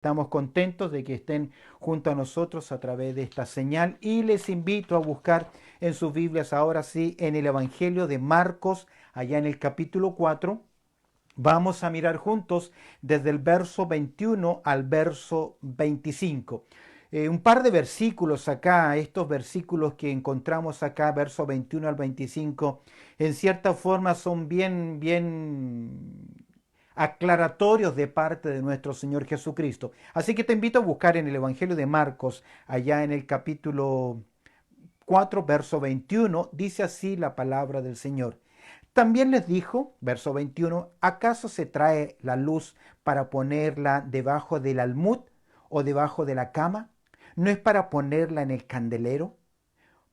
Estamos contentos de que estén junto a nosotros a través de esta señal y les invito a buscar en sus Biblias ahora sí en el Evangelio de Marcos, allá en el capítulo 4. Vamos a mirar juntos desde el verso 21 al verso 25. Un par de versículos acá, estos versículos que encontramos acá, verso 21 al 25, en cierta forma son bien aclaratorios de parte de nuestro Señor Jesucristo. Así que te invito a buscar en el Evangelio de Marcos, allá en el capítulo 4, verso 21, dice así la palabra del Señor. También les dijo, verso 21, ¿acaso se trae la luz para ponerla debajo del almud o debajo de la cama? ¿No es para ponerla en el candelero?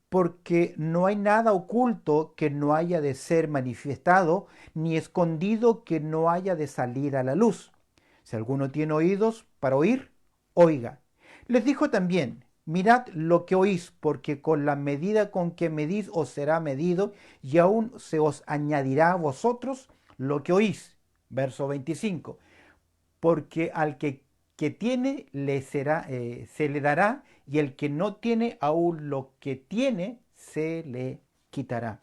Porque no hay nada oculto que no haya de ser manifestado, ni escondido que no haya de salir a la luz. Si alguno tiene oídos para oír, oiga. Les dijo también, mirad lo que oís, porque con la medida con que medís os será medido, y aún se os añadirá a vosotros lo que oís. Verso 25. Porque al que tiene se le dará, y el que no tiene, aún lo que tiene se le quitará.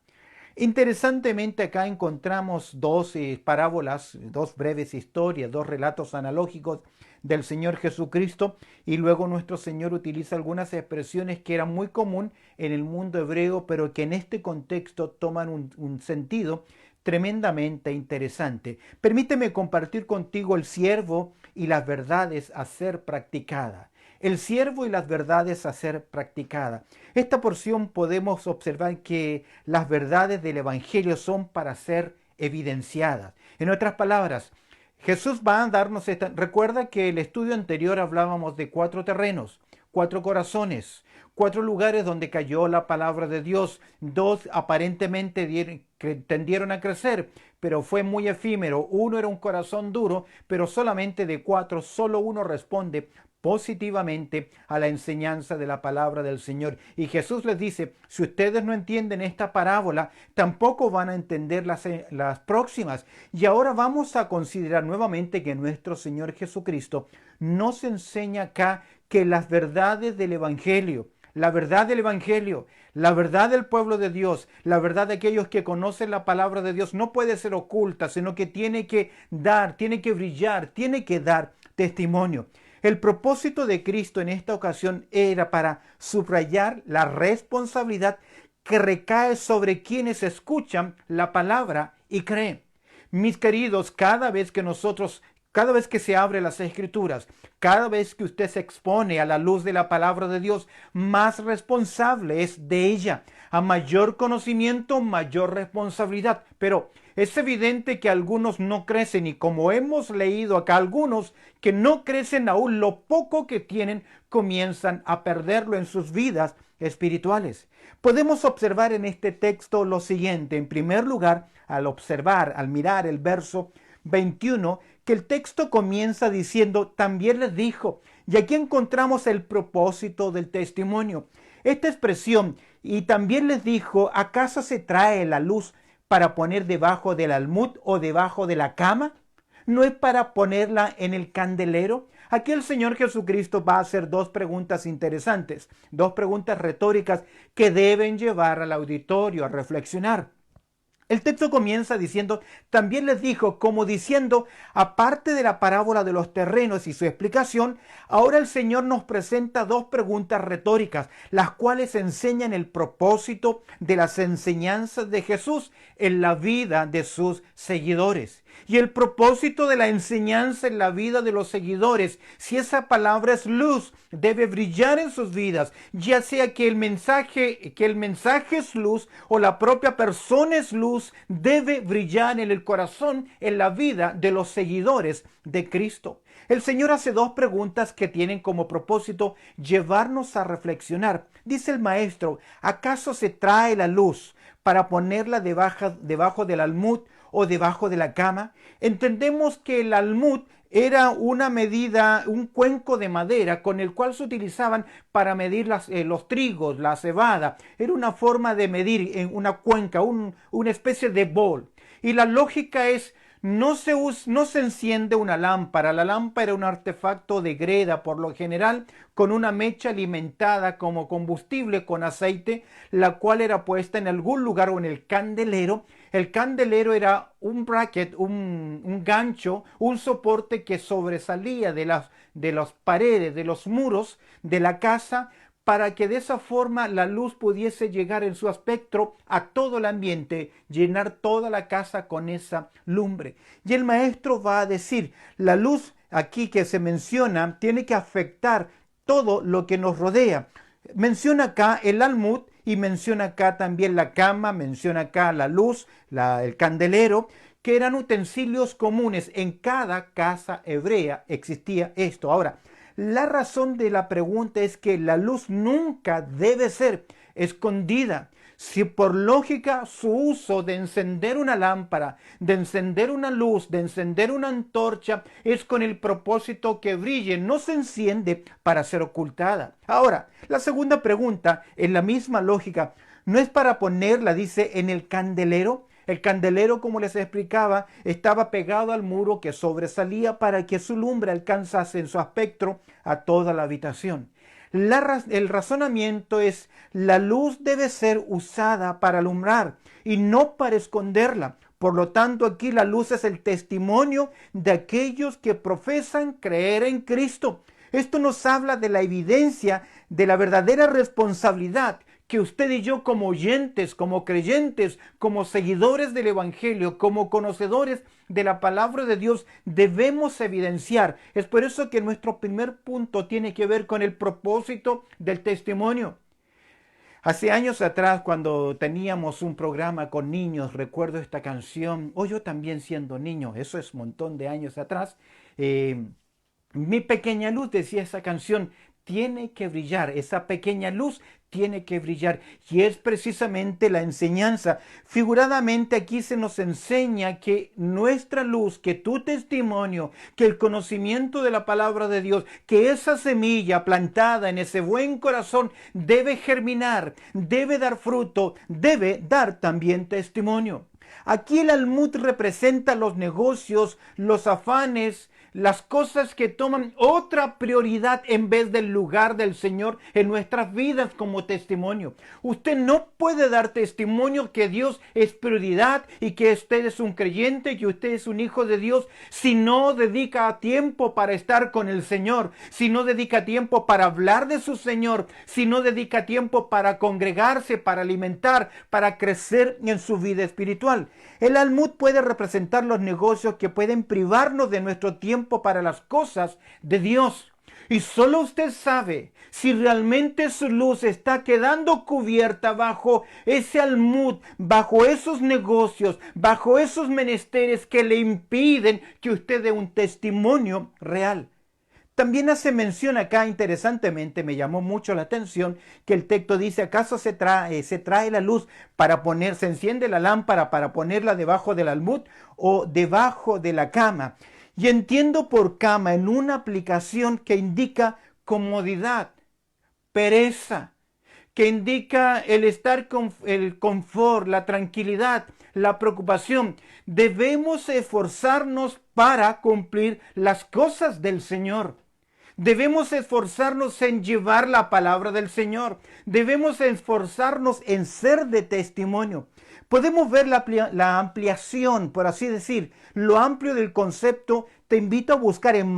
Interesantemente acá encontramos dos parábolas, dos breves historias, dos relatos analógicos del Señor Jesucristo, y luego nuestro Señor utiliza algunas expresiones que eran muy común en el mundo hebreo, pero que en este contexto toman un sentido tremendamente interesante. Permíteme compartir contigo el siervo y las verdades a ser practicadas. El siervo y las verdades a ser practicadas. Esta porción podemos observar que las verdades del Evangelio son para ser evidenciadas. En otras palabras, Jesús va a darnos esta. Recuerda que el estudio anterior hablábamos de 4 terrenos, 4 corazones, 4 lugares donde cayó la palabra de Dios. 2 aparentemente tendieron a crecer, pero fue muy efímero. 1 era un corazón duro, pero solamente de 4, solo uno responde positivamente a la enseñanza de la palabra del Señor. Y Jesús les dice, si ustedes no entienden esta parábola, tampoco van a entender las próximas. Y ahora vamos a considerar nuevamente que nuestro Señor Jesucristo nos enseña acá que las verdades del Evangelio, la verdad del Evangelio, la verdad del pueblo de Dios, la verdad de aquellos que conocen la palabra de Dios no puede ser oculta, sino que tiene que dar, tiene que brillar, tiene que dar testimonio. El propósito de Cristo en esta ocasión era para subrayar la responsabilidad que recae sobre quienes escuchan la palabra y creen. Mis queridos, cada vez que se abre las escrituras, cada vez que usted se expone a la luz de la palabra de Dios, más responsable es de ella. A mayor conocimiento, mayor responsabilidad. Pero es evidente que algunos no crecen, y como hemos leído acá, algunos que no crecen aún, lo poco que tienen comienzan a perderlo en sus vidas espirituales. Podemos observar en este texto lo siguiente. En primer lugar, al mirar el verso 21, que el texto comienza diciendo, también les dijo, y aquí encontramos el propósito del testimonio. Esta expresión, y también les dijo, ¿acaso se trae la luz para poner debajo del almud o debajo de la cama? ¿No es para ponerla en el candelero? Aquí el Señor Jesucristo va a hacer dos preguntas interesantes, dos preguntas retóricas que deben llevar al auditorio a reflexionar. El texto comienza diciendo, también les dijo, como diciendo, aparte de la parábola de los terrenos y su explicación, ahora el Señor nos presenta dos preguntas retóricas, las cuales enseñan el propósito de las enseñanzas de Jesús en la vida de sus seguidores. Y el propósito de la enseñanza en la vida de los seguidores, si esa palabra es luz, debe brillar en sus vidas, ya sea que el mensaje es luz o la propia persona es luz, debe brillar en el corazón, en la vida de los seguidores de Cristo. El Señor hace dos preguntas que tienen como propósito llevarnos a reflexionar. Dice el maestro, ¿acaso se trae la luz para ponerla debajo del almud o debajo de la cama? Entendemos que el almud era una medida, un cuenco de madera con el cual se utilizaban para medir los trigos, la cebada. Era una forma de medir en una cuenca, una especie de bol. Y la lógica es, no se enciende una lámpara. La lámpara era un artefacto de greda, por lo general, con una mecha alimentada como combustible con aceite, la cual era puesta en algún lugar o en el candelero. El candelero era un bracket, un gancho, un soporte que sobresalía de las paredes, de los muros de la casa, para que de esa forma la luz pudiese llegar en su espectro a todo el ambiente, llenar toda la casa con esa lumbre. Y el maestro va a decir, la luz aquí que se menciona tiene que afectar todo lo que nos rodea. Menciona acá el almud y menciona acá también la cama, menciona acá la luz, el candelero, que eran utensilios comunes. En cada casa hebrea existía esto. Ahora, la razón de la pregunta es que la luz nunca debe ser escondida. Si por lógica su uso de encender una lámpara, de encender una luz, de encender una antorcha, es con el propósito que brille, no se enciende para ser ocultada. Ahora, la segunda pregunta, en la misma lógica, ¿no es para ponerla, dice, en el candelero? El candelero, como les explicaba, estaba pegado al muro que sobresalía para que su lumbre alcanzase en su espectro a toda la habitación. El razonamiento es, la luz debe ser usada para alumbrar y no para esconderla. Por lo tanto, aquí la luz es el testimonio de aquellos que profesan creer en Cristo. Esto nos habla de la evidencia de la verdadera responsabilidad que usted y yo, como oyentes, como creyentes, como seguidores del Evangelio, como conocedores de la palabra de Dios, debemos evidenciar. Es por eso que nuestro primer punto tiene que ver con el propósito del testimonio. Hace años atrás, cuando teníamos un programa con niños, recuerdo esta canción, o yo también siendo niño, eso es un montón de años atrás, mi pequeña luz, decía esa canción, tiene que brillar, esa pequeña luz tiene que brillar. Y es precisamente la enseñanza. Figuradamente aquí se nos enseña que nuestra luz, que tu testimonio, que el conocimiento de la palabra de Dios, que esa semilla plantada en ese buen corazón debe germinar, debe dar fruto, debe dar también testimonio. Aquí el almud representa los negocios, los afanes, las cosas que toman otra prioridad en vez del lugar del Señor en nuestras vidas como testimonio. Usted no puede dar testimonio que Dios es prioridad y que usted es un creyente, que usted es un hijo de Dios, si no dedica tiempo para estar con el Señor, si no dedica tiempo para hablar de su Señor, si no dedica tiempo para congregarse, para alimentar, para crecer en su vida espiritual. El almud puede representar los negocios que pueden privarnos de nuestro tiempo para las cosas de Dios. Y solo usted sabe si realmente su luz está quedando cubierta bajo ese almud, bajo esos negocios, bajo esos menesteres que le impiden que usted dé un testimonio real. También hace mención acá, interesantemente, me llamó mucho la atención, que el texto dice, ¿acaso se trae la luz para se enciende la lámpara para ponerla debajo del almud o debajo de la cama? Y entiendo por cama en una aplicación que indica comodidad, pereza, que indica el estar con el confort, la tranquilidad, la preocupación. Debemos esforzarnos para cumplir las cosas del Señor. Debemos esforzarnos en llevar la palabra del Señor. Debemos esforzarnos en ser de testimonio. Podemos ver la ampliación, por así decir, lo amplio del concepto. Te invito a buscar en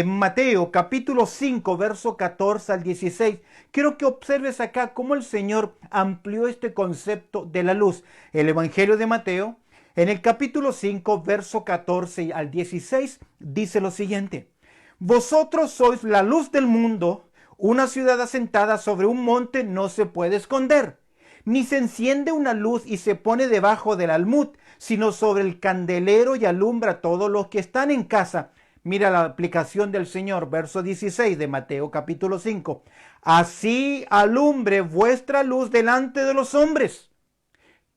Mateo capítulo 5, verso 14 al 16. Quiero que observes acá cómo el Señor amplió este concepto de la luz. El Evangelio de Mateo, en el capítulo 5, verso 14 al 16, dice lo siguiente. Vosotros sois la luz del mundo. Una ciudad asentada sobre un monte no se puede esconder, ni se enciende una luz y se pone debajo del almud, sino sobre el candelero y alumbra a todos los que están en casa. Mira la aplicación del Señor, verso 16 de Mateo capítulo 5. Así alumbre vuestra luz delante de los hombres,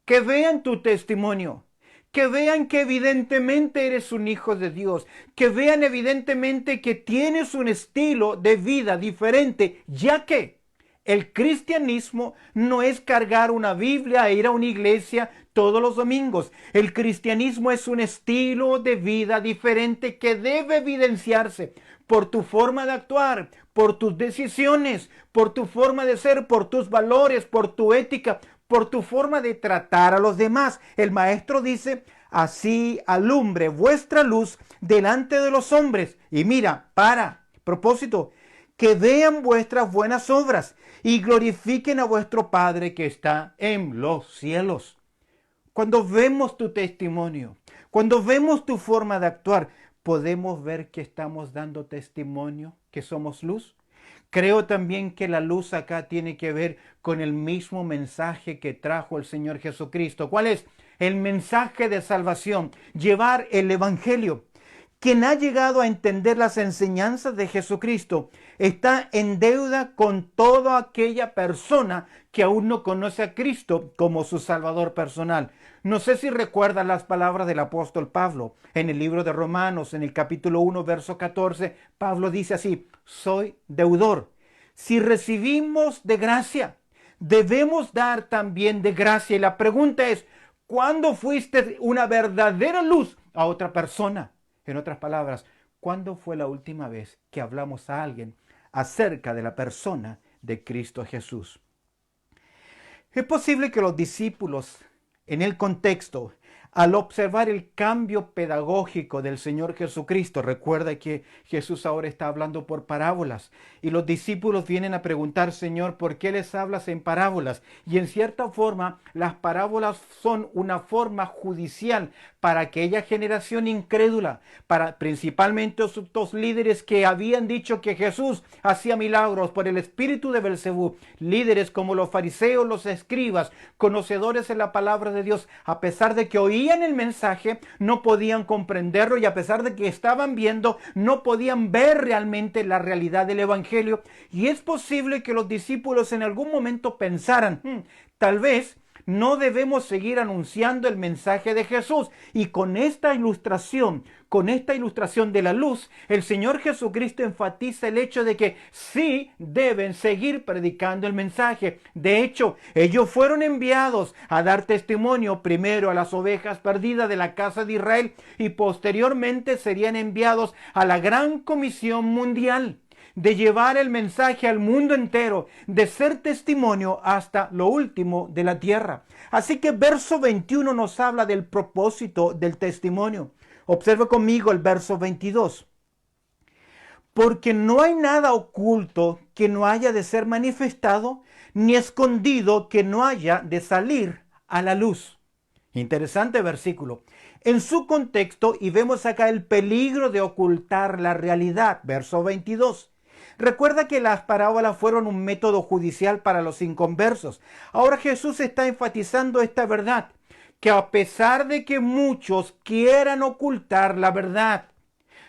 que vean tu testimonio, que vean que evidentemente eres un hijo de Dios, que vean evidentemente que tienes un estilo de vida diferente, ya que El cristianismo no es cargar una Biblia e ir a una iglesia todos los domingos. El cristianismo es un estilo de vida diferente que debe evidenciarse por tu forma de actuar, por tus decisiones, por tu forma de ser, por tus valores, por tu ética, por tu forma de tratar a los demás. El maestro dice: así alumbre vuestra luz delante de los hombres. Y mira, propósito, que vean vuestras buenas obras y glorifiquen a vuestro Padre que está en los cielos. Cuando vemos tu testimonio, cuando vemos tu forma de actuar, podemos ver que estamos dando testimonio, que somos luz. Creo también que la luz acá tiene que ver con el mismo mensaje que trajo el Señor Jesucristo. ¿Cuál es? El mensaje de salvación, llevar el Evangelio. Quien ha llegado a entender las enseñanzas de Jesucristo está en deuda con toda aquella persona que aún no conoce a Cristo como su Salvador personal. No sé si recuerdan las palabras del apóstol Pablo en el libro de Romanos, en el capítulo 1, verso 14. Pablo dice así: soy deudor. Si recibimos de gracia, debemos dar también de gracia. Y la pregunta es: ¿cuándo fuiste una verdadera luz a otra persona? En otras palabras, ¿cuándo fue la última vez que hablamos a alguien acerca de la persona de Cristo Jesús? Es posible que los discípulos, en el contexto, al observar el cambio pedagógico del Señor Jesucristo, recuerda que Jesús ahora está hablando por parábolas y los discípulos vienen a preguntar: Señor, ¿por qué les hablas en parábolas? Y en cierta forma, las parábolas son una forma judicial para aquella generación incrédula, para principalmente estos líderes que habían dicho que Jesús hacía milagros por el espíritu de Belcebú, líderes como los fariseos, los escribas, conocedores en la palabra de Dios, a pesar de que oían el mensaje, no podían comprenderlo, y a pesar de que estaban viendo, no podían ver realmente la realidad del evangelio. Y es posible que los discípulos en algún momento pensaran: tal vez no debemos seguir anunciando el mensaje de Jesús. Y con esta ilustración de la luz, el Señor Jesucristo enfatiza el hecho de que sí deben seguir predicando el mensaje. De hecho, ellos fueron enviados a dar testimonio primero a las ovejas perdidas de la casa de Israel y posteriormente serían enviados a la gran comisión mundial de llevar el mensaje al mundo entero, de ser testimonio hasta lo último de la tierra. Así que verso 21 nos habla del propósito del testimonio. Observe conmigo el verso 22. Porque no hay nada oculto que no haya de ser manifestado, ni escondido que no haya de salir a la luz. Interesante versículo. En su contexto, y vemos acá el peligro de ocultar la realidad. Verso 22. Recuerda que las parábolas fueron un método judicial para los inconversos. Ahora Jesús está enfatizando esta verdad, que a pesar de que muchos quieran ocultar la verdad,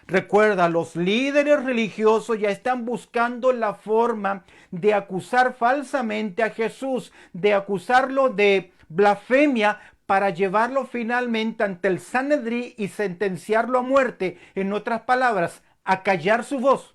recuerda, los líderes religiosos ya están buscando la forma de acusar falsamente a Jesús, de acusarlo de blasfemia, para llevarlo finalmente ante el Sanedrín y sentenciarlo a muerte. En otras palabras, a callar su voz.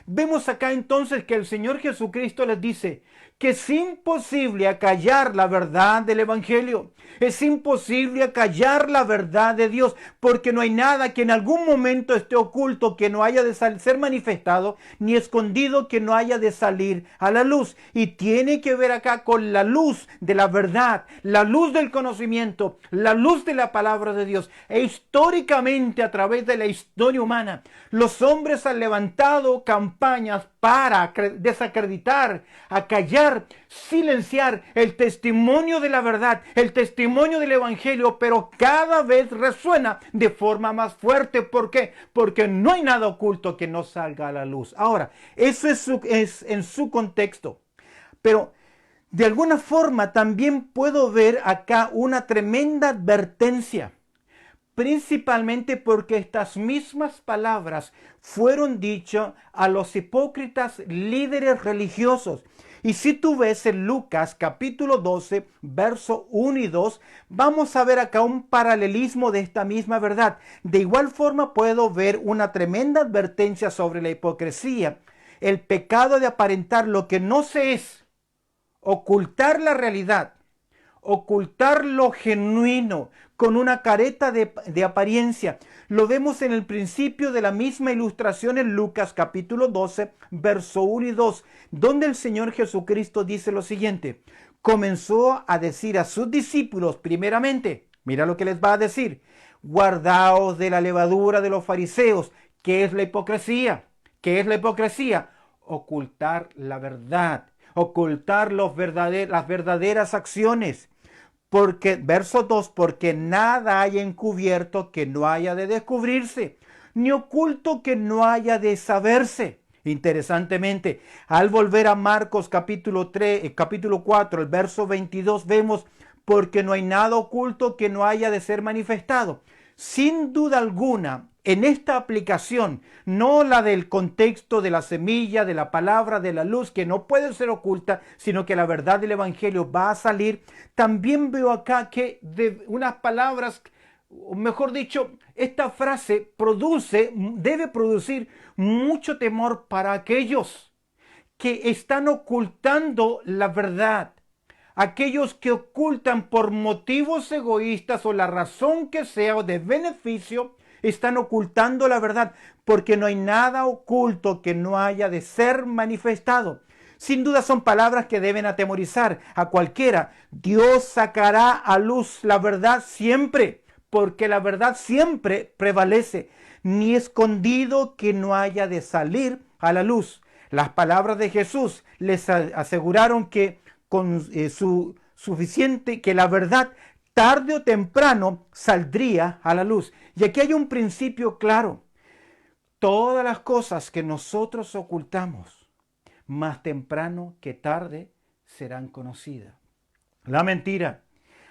Vemos acá entonces que el Señor Jesucristo les dice que es imposible acallar la verdad del Evangelio. Es imposible acallar la verdad de Dios, porque no hay nada que en algún momento esté oculto que no haya de ser manifestado, ni escondido que no haya de salir a la luz. Y tiene que ver acá con la luz de la verdad, la luz del conocimiento, la luz de la palabra de Dios. E históricamente, a través de la historia humana, los hombres han levantado campañas para desacreditar, acallar, silenciar el testimonio de la verdad, el testimonio del Evangelio, pero cada vez resuena de forma más fuerte. ¿Por qué? Porque no hay nada oculto que no salga a la luz. Ahora, eso es en su contexto, pero de alguna forma también puedo ver acá una tremenda advertencia, principalmente porque estas mismas palabras fueron dichas a los hipócritas líderes religiosos. Y si tú ves en Lucas capítulo 12, verso 1 y 2, vamos a ver acá un paralelismo de esta misma verdad. De igual forma puedo ver una tremenda advertencia sobre la hipocresía. El pecado de aparentar lo que no se es, ocultar la realidad, ocultar lo genuino con una careta de apariencia. Lo vemos en el principio de la misma ilustración en Lucas capítulo 12, verso 1 y 2, donde el Señor Jesucristo dice lo siguiente. Comenzó a decir a sus discípulos primeramente, mira lo que les va a decir, guardaos de la levadura de los fariseos. ¿Qué es la hipocresía? ¿Qué es la hipocresía? Ocultar la verdad, ocultar las verdaderas acciones. Porque, verso 2, porque nada hay encubierto que no haya de descubrirse, ni oculto que no haya de saberse. Interesantemente, al volver a Marcos capítulo 3, capítulo 4, el verso 22, vemos, porque no hay nada oculto que no haya de ser manifestado. Sin duda alguna, en esta aplicación, no la del contexto de la semilla, de la palabra, de la luz, que no puede ser oculta, sino que la verdad del Evangelio va a salir, también veo acá que de unas palabras, o mejor dicho, esta frase debe producir mucho temor para aquellos que están ocultando la verdad. Aquellos que ocultan por motivos egoístas o la razón que sea o de beneficio, están ocultando la verdad, porque no hay nada oculto que no haya de ser manifestado. Sin duda son palabras que deben atemorizar a cualquiera. Dios sacará a luz la verdad siempre, porque la verdad siempre prevalece. Ni escondido que no haya de salir a la luz. Las palabras de Jesús les aseguraron que con su suficiente, que la verdad tarde o temprano saldría a la luz. Y aquí hay un principio claro. Todas las cosas que nosotros ocultamos, más temprano que tarde, serán conocidas. La mentira,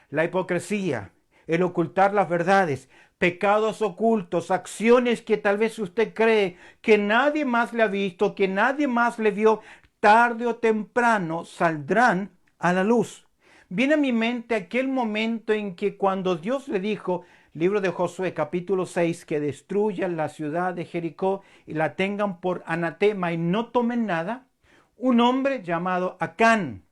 la hipocresía, el ocultar las verdades, pecados ocultos, acciones que tal vez usted cree que nadie más le ha visto, que nadie más le vio, tarde o temprano saldrán a la luz. Viene a mi mente aquel momento en que cuando Dios le dijo, libro de Josué capítulo 6, que destruyan la ciudad de Jericó y la tengan por anatema y no tomen nada, un hombre llamado Acán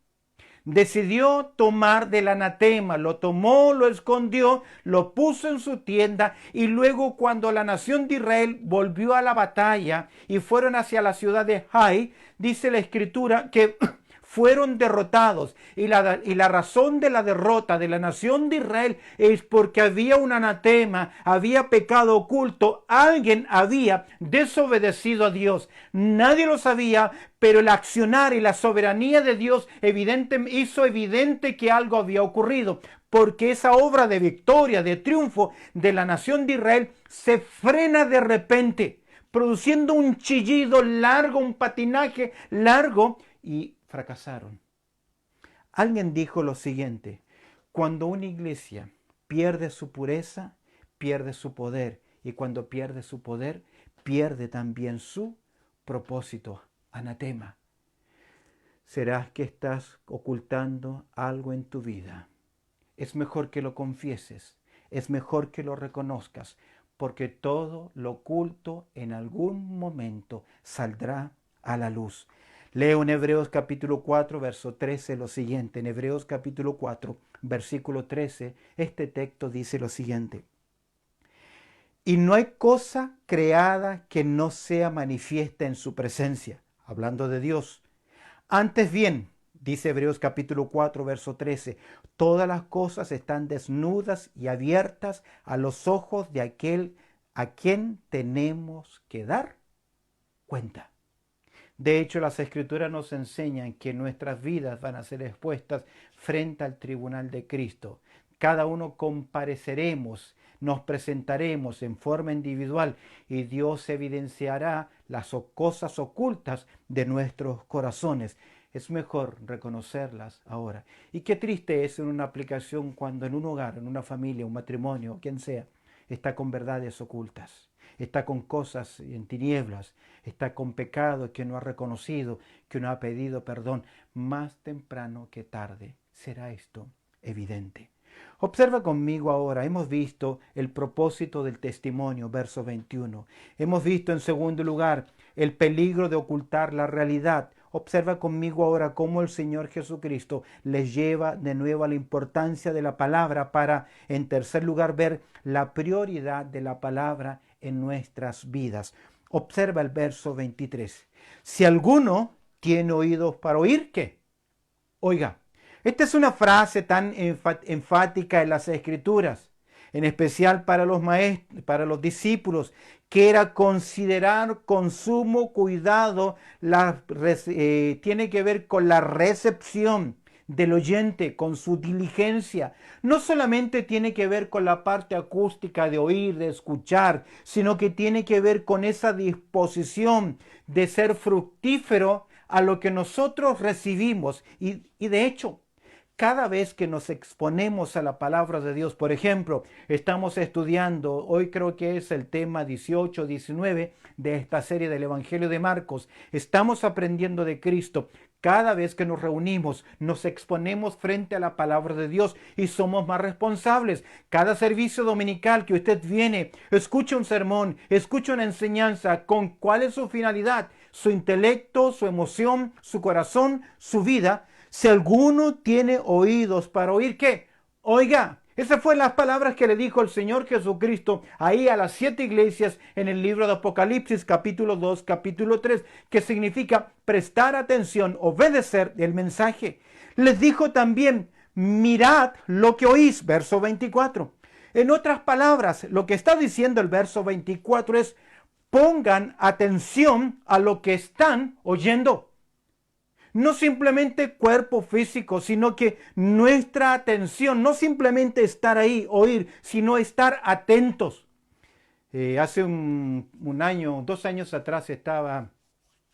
decidió tomar del anatema, lo tomó, lo escondió, lo puso en su tienda y luego cuando la nación de Israel volvió a la batalla y fueron hacia la ciudad de Jai, dice la escritura que fueron derrotados y la razón de la derrota de la nación de Israel es porque había un anatema, había pecado oculto, alguien había desobedecido a Dios. Nadie lo sabía, pero el accionar y la soberanía de Dios hizo evidente que algo había ocurrido, porque esa obra de victoria, de triunfo de la nación de Israel se frena de repente, produciendo un chillido largo, un patinaje largo, y fracasaron. Alguien dijo lo siguiente: cuando una iglesia pierde su pureza, pierde su poder, y cuando pierde su poder, pierde también su propósito. Anatema. ¿Será que estás ocultando algo en tu vida? Es mejor que lo confieses, es mejor que lo reconozcas, porque todo lo oculto en algún momento saldrá a la luz. Leo en Hebreos capítulo 4, verso 13 lo siguiente. En Hebreos capítulo 4, versículo 13, este texto dice lo siguiente. Y no hay cosa creada que no sea manifiesta en su presencia. Hablando de Dios. Antes bien, dice Hebreos capítulo 4, verso 13, todas las cosas están desnudas y abiertas a los ojos de aquel a quien tenemos que dar cuenta. De hecho, las Escrituras nos enseñan que nuestras vidas van a ser expuestas frente al tribunal de Cristo. Cada uno compareceremos, nos presentaremos en forma individual y Dios evidenciará las cosas ocultas de nuestros corazones. Es mejor reconocerlas ahora. Y qué triste es en una aplicación cuando en un hogar, en una familia, un matrimonio, quien sea, está con verdades ocultas, está con cosas en tinieblas, está con pecado que no ha reconocido, que no ha pedido perdón. Más temprano que tarde será esto evidente. Observa conmigo ahora, hemos visto el propósito del testimonio, verso 21. Hemos visto en segundo lugar el peligro de ocultar la realidad. Observa conmigo ahora cómo el Señor Jesucristo les lleva de nuevo a la importancia de la palabra para, en tercer lugar, ver la prioridad de la palabra en nuestras vidas. Observa el verso 23. Si alguno tiene oídos para oír, ¿qué? Oiga, esta es una frase tan enfática en las Escrituras, en especial para los maestros, para los discípulos, que era considerar con sumo cuidado, tiene que ver con la recepción del oyente, con su diligencia. No solamente tiene que ver con la parte acústica de oír, de escuchar, sino que tiene que ver con esa disposición de ser fructífero a lo que nosotros recibimos. Y de hecho, cada vez que nos exponemos a la palabra de Dios, por ejemplo, estamos estudiando, hoy creo que es el tema 18, 19 de esta serie del Evangelio de Marcos, estamos aprendiendo de Cristo. Cada vez que nos reunimos, nos exponemos frente a la palabra de Dios y somos más responsables. Cada servicio dominical que usted viene, escucha un sermón, escucha una enseñanza, ¿con cuál es su finalidad? Su intelecto, su emoción, su corazón, su vida. Si alguno tiene oídos para oír, ¿qué? Oiga, esas fueron las palabras que le dijo el Señor Jesucristo ahí a las 7 iglesias en el libro de Apocalipsis, capítulo 2, capítulo 3, que significa prestar atención, obedecer el mensaje. Les dijo también, mirad lo que oís, verso 24. En otras palabras, lo que está diciendo el verso 24 es, pongan atención a lo que están oyendo. No simplemente cuerpo físico, sino que nuestra atención, no simplemente estar ahí, oír, sino estar atentos. Hace un año, 2 años atrás estaba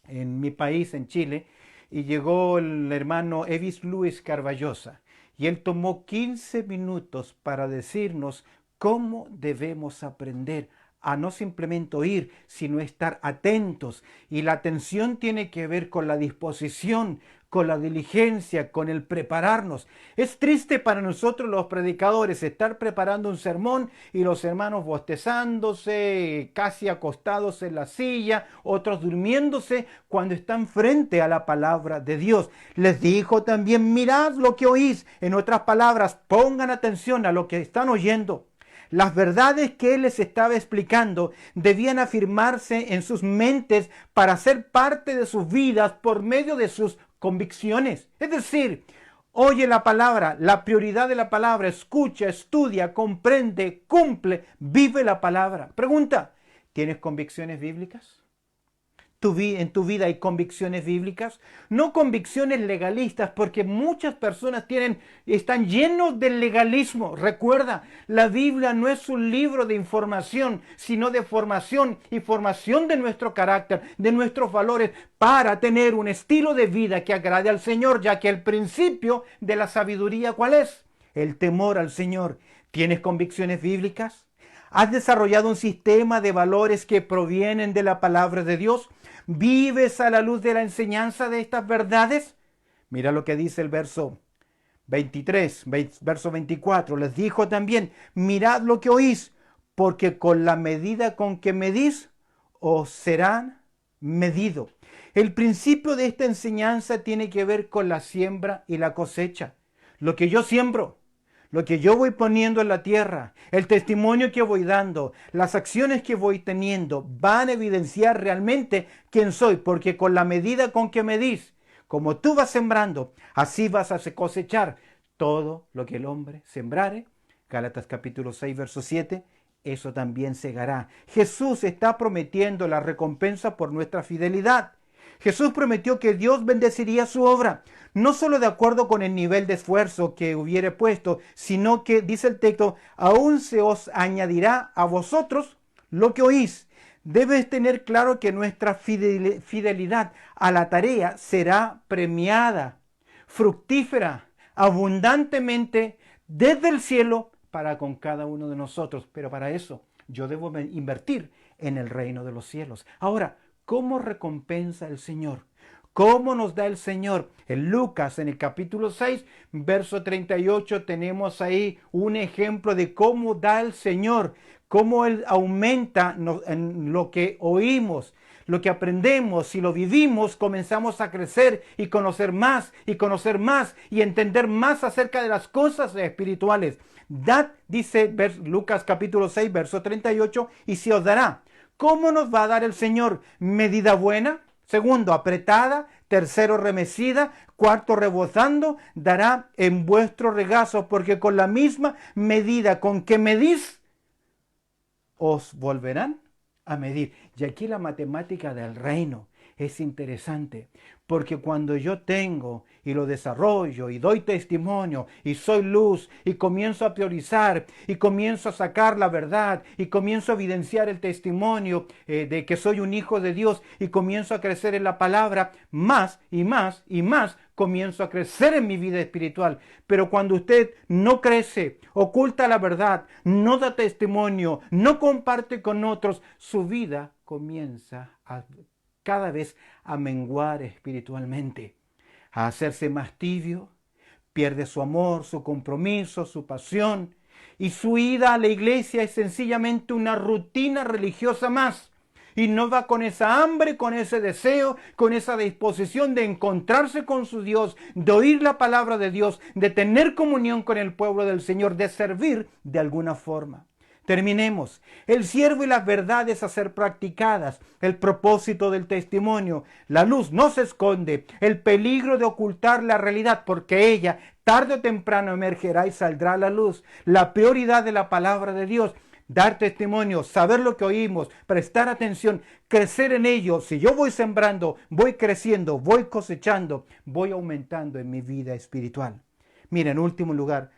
en mi país, en Chile, y llegó el hermano Evis Luis Carballosa. Y él tomó 15 minutos para decirnos cómo debemos aprender a no simplemente oír, sino estar atentos. Y la atención tiene que ver con la disposición, con la diligencia, con el prepararnos. Es triste para nosotros los predicadores estar preparando un sermón y los hermanos bostezándose, casi acostados en la silla, otros durmiéndose cuando están frente a la palabra de Dios. Les dijo también, mirad lo que oís. En otras palabras, pongan atención a lo que están oyendo. Las verdades que él les estaba explicando debían afirmarse en sus mentes para ser parte de sus vidas por medio de sus convicciones. Es decir, oye la palabra, la prioridad de la palabra, escucha, estudia, comprende, cumple, vive la palabra. Pregunta, ¿tienes convicciones bíblicas? ¿En tu vida hay convicciones bíblicas? No convicciones legalistas, porque muchas personas están llenos de legalismo. Recuerda, la Biblia no es un libro de información, sino de formación y formación de nuestro carácter, de nuestros valores, para tener un estilo de vida que agrade al Señor, ya que el principio de la sabiduría, ¿cuál es? El temor al Señor. ¿Tienes convicciones bíblicas? ¿Has desarrollado un sistema de valores que provienen de la palabra de Dios? ¿Vives a la luz de la enseñanza de estas verdades? Mira lo que dice el verso 23, verso 24. Les dijo también, mirad lo que oís, porque con la medida con que medís, os serán medido. El principio de esta enseñanza tiene que ver con la siembra y la cosecha. Lo que yo siembro, lo que yo voy poniendo en la tierra, el testimonio que voy dando, las acciones que voy teniendo, van a evidenciar realmente quién soy, porque con la medida con que medís, como tú vas sembrando, así vas a cosechar todo lo que el hombre sembrare. Gálatas capítulo 6, verso 7, eso también segará. Jesús está prometiendo la recompensa por nuestra fidelidad. Jesús prometió que Dios bendeciría su obra, no solo de acuerdo con el nivel de esfuerzo que hubiere puesto, sino que, dice el texto, aún se os añadirá a vosotros lo que oís. Debes tener claro que nuestra fidelidad a la tarea será premiada, fructífera, abundantemente desde el cielo para con cada uno de nosotros. Pero para eso yo debo invertir en el reino de los cielos. Ahora, ¿cómo recompensa el Señor? ¿Cómo nos da el Señor? En Lucas, en el capítulo 6, verso 38, tenemos ahí un ejemplo de cómo da el Señor, cómo Él aumenta en lo que oímos. lo que aprendemos y lo vivimos, comenzamos a crecer y conocer más y entender más acerca de las cosas espirituales. Dad, dice Lucas capítulo 6, verso 38, y se os dará. ¿Cómo nos va a dar el Señor? Medida buena. Segundo, apretada. Tercero, remecida. Cuarto, rebosando. Dará en vuestro regazo, porque con la misma medida con que medís, os volverán a medir. Y aquí la matemática del reino es interesante, porque cuando yo tengo y lo desarrollo y doy testimonio y soy luz y comienzo a priorizar y comienzo a sacar la verdad y comienzo a evidenciar el testimonio de que soy un hijo de Dios y comienzo a crecer en la palabra, más y más y más comienzo a crecer en mi vida espiritual. Pero cuando usted no crece, oculta la verdad, no da testimonio, no comparte con otros, su vida comienza a cada vez a menguar espiritualmente, a hacerse más tibio, pierde su amor, su compromiso, su pasión, y su ida a la iglesia es sencillamente una rutina religiosa más. Y no va con esa hambre, con ese deseo, con esa disposición de encontrarse con su Dios, de oír la palabra de Dios, de tener comunión con el pueblo del Señor, de servir de alguna forma. Terminemos. El siervo y las verdades a ser practicadas, el propósito del testimonio. La luz no se esconde, el peligro de ocultar la realidad, porque ella tarde o temprano emergerá y saldrá a la luz. La prioridad de la palabra de Dios, dar testimonio, saber lo que oímos, prestar atención, crecer en ello. Si yo voy sembrando, voy creciendo, voy cosechando, voy aumentando en mi vida espiritual. Mira, en último lugar,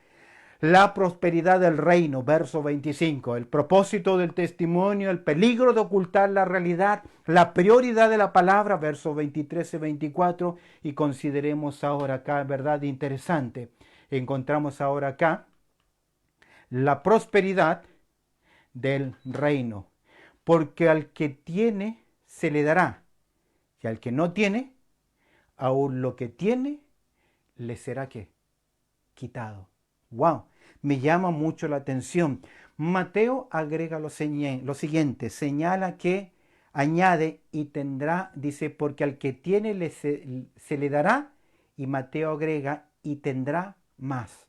la prosperidad del reino, verso 25, el propósito del testimonio, el peligro de ocultar la realidad, la prioridad de la palabra, versos 23 y 24, y consideremos ahora acá, verdad interesante, encontramos ahora acá la prosperidad del reino, porque al que tiene se le dará, y al que no tiene, aún lo que tiene le será ¿qué? Quitado. ¡Wow! Me llama mucho la atención. Mateo agrega lo siguiente, señala que añade y tendrá, dice, porque al que tiene se le dará, y Mateo agrega y tendrá más.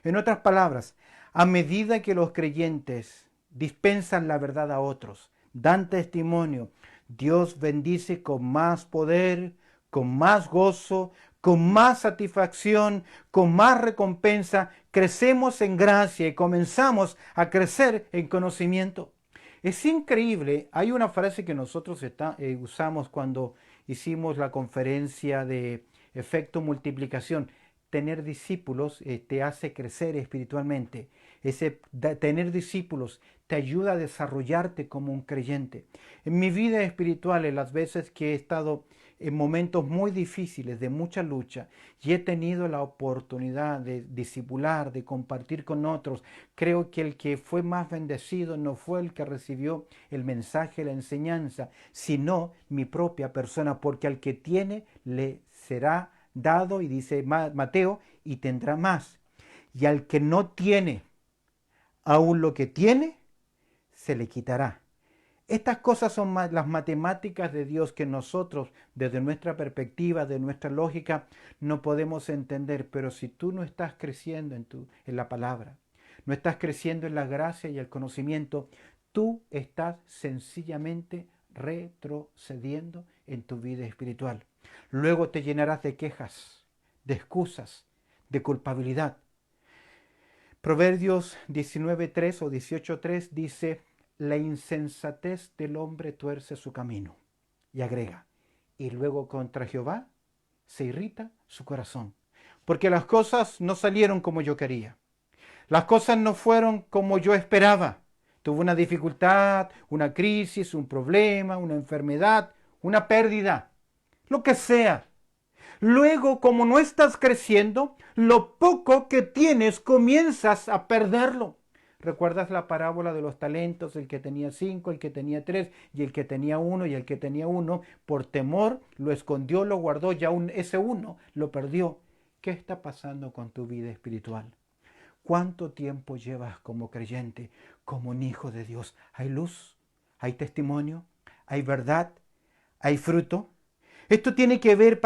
En otras palabras, a medida que los creyentes dispensan la verdad a otros, dan testimonio, Dios bendice con más poder, con más gozo, con más satisfacción, con más recompensa, crecemos en gracia y comenzamos a crecer en conocimiento. Es increíble, hay una frase que nosotros usamos cuando hicimos la conferencia de efecto multiplicación. Tener discípulos te hace crecer espiritualmente. Tener discípulos te ayuda a desarrollarte como un creyente. En mi vida espiritual, en las veces que he estado en momentos muy difíciles, de mucha lucha, y he tenido la oportunidad de discipular, de compartir con otros, creo que el que fue más bendecido no fue el que recibió el mensaje, la enseñanza, sino mi propia persona, porque al que tiene le será dado, y dice Mateo, y tendrá más. Y al que no tiene, aún lo que tiene, se le quitará. Estas cosas son las matemáticas de Dios que nosotros, desde nuestra perspectiva, de nuestra lógica, no podemos entender. Pero si tú no estás creciendo en la palabra, no estás creciendo en la gracia y el conocimiento, tú estás sencillamente retrocediendo en tu vida espiritual. Luego te llenarás de quejas, de excusas, de culpabilidad. Proverbios 19:3 o 18:3 dice: la insensatez del hombre tuerce su camino. Y agrega, y luego contra Jehová se irrita su corazón. Porque las cosas no salieron como yo quería. Las cosas no fueron como yo esperaba. Tuve una dificultad, una crisis, un problema, una enfermedad, una pérdida, lo que sea. Luego, como no estás creciendo, lo poco que tienes comienzas a perderlo. ¿Recuerdas la parábola de los talentos? El que tenía 5, el que tenía 3 y el que tenía 1, y el que tenía 1 por temor lo escondió, lo guardó, y aún ese 1 lo perdió. ¿Qué está pasando con tu vida espiritual? ¿Cuánto tiempo llevas como creyente, como un hijo de Dios? ¿Hay luz? ¿Hay testimonio? ¿Hay verdad? hay fruto. Esto tiene que ver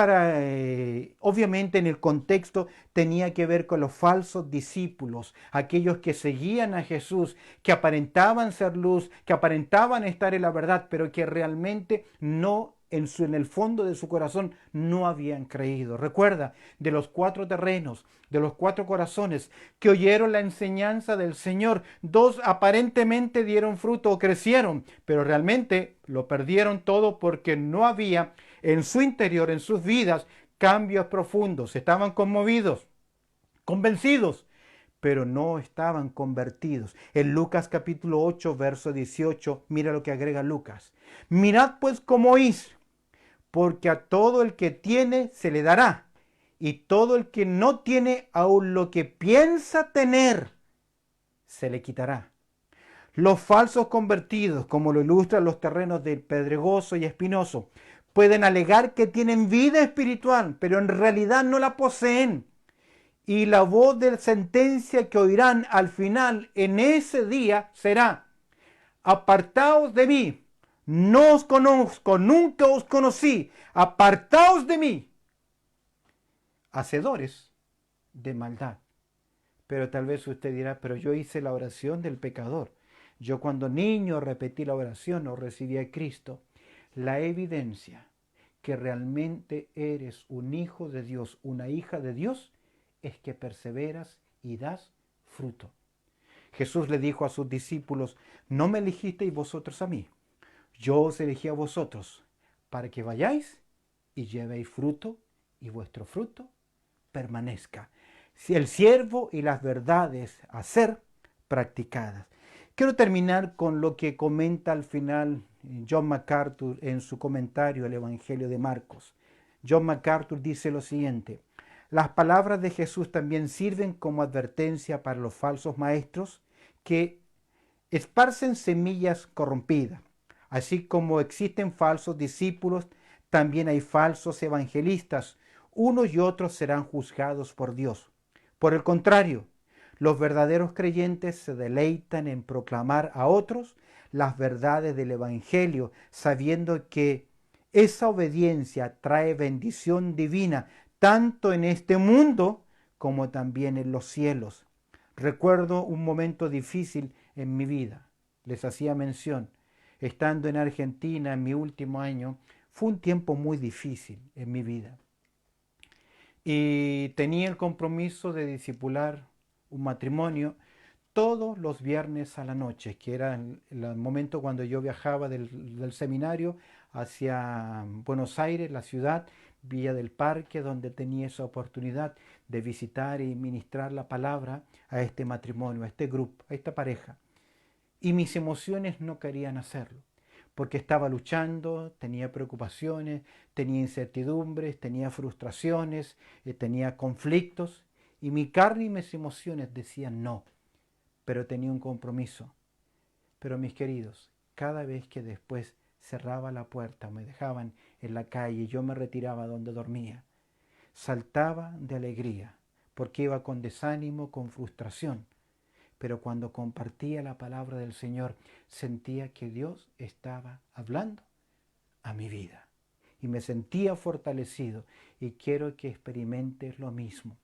obviamente en el contexto tenía que ver con los falsos discípulos, aquellos que seguían a Jesús, que aparentaban ser luz, que aparentaban estar en la verdad, pero que realmente no en el fondo de su corazón no habían creído. Recuerda, de los 4 terrenos, de los 4 corazones que oyeron la enseñanza del Señor, 2 aparentemente dieron fruto o crecieron, pero realmente lo perdieron todo porque no había en su interior, en sus vidas, cambios profundos. Estaban conmovidos, convencidos, pero no estaban convertidos. En Lucas capítulo 8, verso 18, mira lo que agrega Lucas. Mirad pues cómo oís, porque a todo el que tiene se le dará, y todo el que no tiene, aun lo que piensa tener, se le quitará. Los falsos convertidos, como lo ilustran los terrenos del pedregoso y espinoso, pueden alegar que tienen vida espiritual, pero en realidad no la poseen. Y la voz de sentencia que oirán al final en ese día será: apartaos de mí, no os conozco, nunca os conocí, apartaos de mí, hacedores de maldad. Pero tal vez usted dirá, pero yo hice la oración del pecador. Yo cuando niño repetí la oración o recibí a Cristo. La evidencia que realmente eres un hijo de Dios, una hija de Dios, es que perseveras y das fruto. Jesús le dijo a sus discípulos, no me elegisteis vosotros a mí, yo os elegí a vosotros para que vayáis y llevéis fruto y vuestro fruto permanezca. Si el siervo y las verdades a ser practicadas. Quiero terminar con lo que comenta al final John MacArthur en su comentario al Evangelio de Marcos. John MacArthur dice lo siguiente: las palabras de Jesús también sirven como advertencia para los falsos maestros que esparcen semillas corrompidas. Así como existen falsos discípulos, también hay falsos evangelistas. Unos y otros serán juzgados por Dios. Por el contrario, los verdaderos creyentes se deleitan en proclamar a otros las verdades del Evangelio, sabiendo que esa obediencia trae bendición divina, tanto en este mundo como también en los cielos. Recuerdo un momento difícil en mi vida. Les hacía mención. Estando en Argentina en mi último año, fue un tiempo muy difícil en mi vida. Y tenía el compromiso de discipular un matrimonio todos los viernes a la noche, que era el momento cuando yo viajaba del seminario hacia Buenos Aires, la ciudad, Villa del Parque, donde tenía esa oportunidad de visitar y ministrar la palabra a este matrimonio, a este grupo, a esta pareja. Y mis emociones no querían hacerlo, porque estaba luchando, tenía preocupaciones, tenía incertidumbres, tenía frustraciones, tenía conflictos, y mi carne y mis emociones decían no, pero tenía un compromiso. Pero mis queridos, cada vez que después cerraba la puerta, me dejaban en la calle y yo me retiraba donde dormía, saltaba de alegría, porque iba con desánimo, con frustración. Pero cuando compartía la palabra del Señor, sentía que Dios estaba hablando a mi vida. Y me sentía fortalecido. Y quiero que experimentes lo mismo.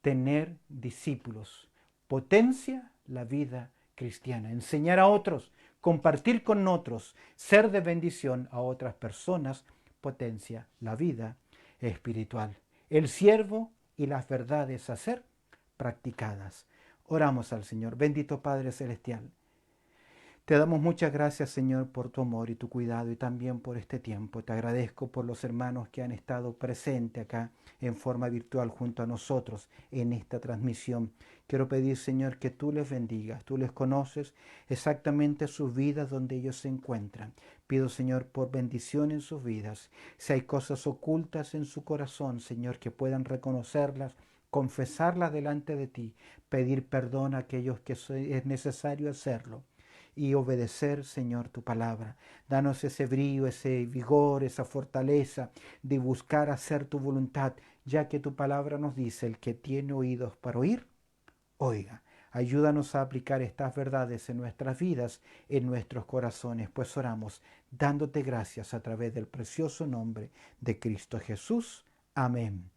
Tener discípulos potencia la vida cristiana. Enseñar a otros, compartir con otros, ser de bendición a otras personas, potencia la vida espiritual. El siervo y las verdades a ser practicadas. Oramos al Señor. Bendito Padre Celestial. Te damos muchas gracias, Señor, por tu amor y tu cuidado y también por este tiempo. Te agradezco por los hermanos que han estado presentes acá en forma virtual junto a nosotros en esta transmisión. Quiero pedir, Señor, que tú les bendigas. Tú les conoces exactamente sus vidas donde ellos se encuentran. Pido, Señor, por bendición en sus vidas. Si hay cosas ocultas en su corazón, Señor, que puedan reconocerlas, confesarlas delante de ti, pedir perdón a aquellos que es necesario hacerlo y obedecer, Señor, tu palabra. Danos ese brillo, ese vigor, esa fortaleza de buscar hacer tu voluntad, ya que tu palabra nos dice, el que tiene oídos para oír, oiga. Ayúdanos a aplicar estas verdades en nuestras vidas, en nuestros corazones, pues oramos dándote gracias a través del precioso nombre de Cristo Jesús. Amén